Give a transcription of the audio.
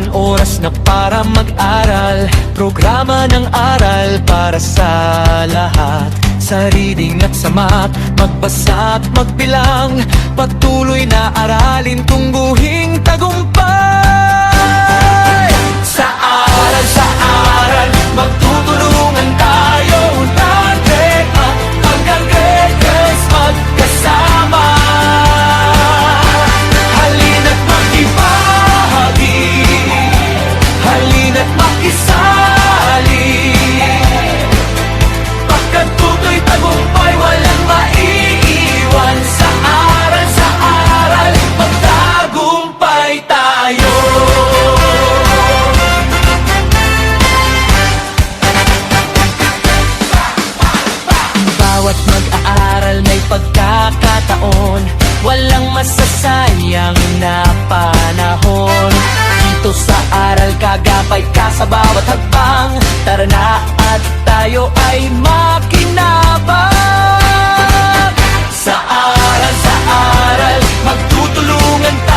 Ngayon oras na para mag-aral, programa ng aral para sa lahat. Sa reading at sa math, magbasa at magbilang, patuloy na aralin, tungguhing tagumpay. Sa aral, magtutulungan tayo natin at hanggang grade 10 magkasama. Halina't makibahagi, halina't makisali, pagkat tutoy tagumpay walang maiiwan. Sa aral, magtagumpay tayo. Bawat mag-aaral may pagkakataon, walang masasayang na panahon. Dito sa aral kagapay ka sa bawat hakbang. Tara na at tayo ay makinabang. Sa aral, magtutulungan tayo.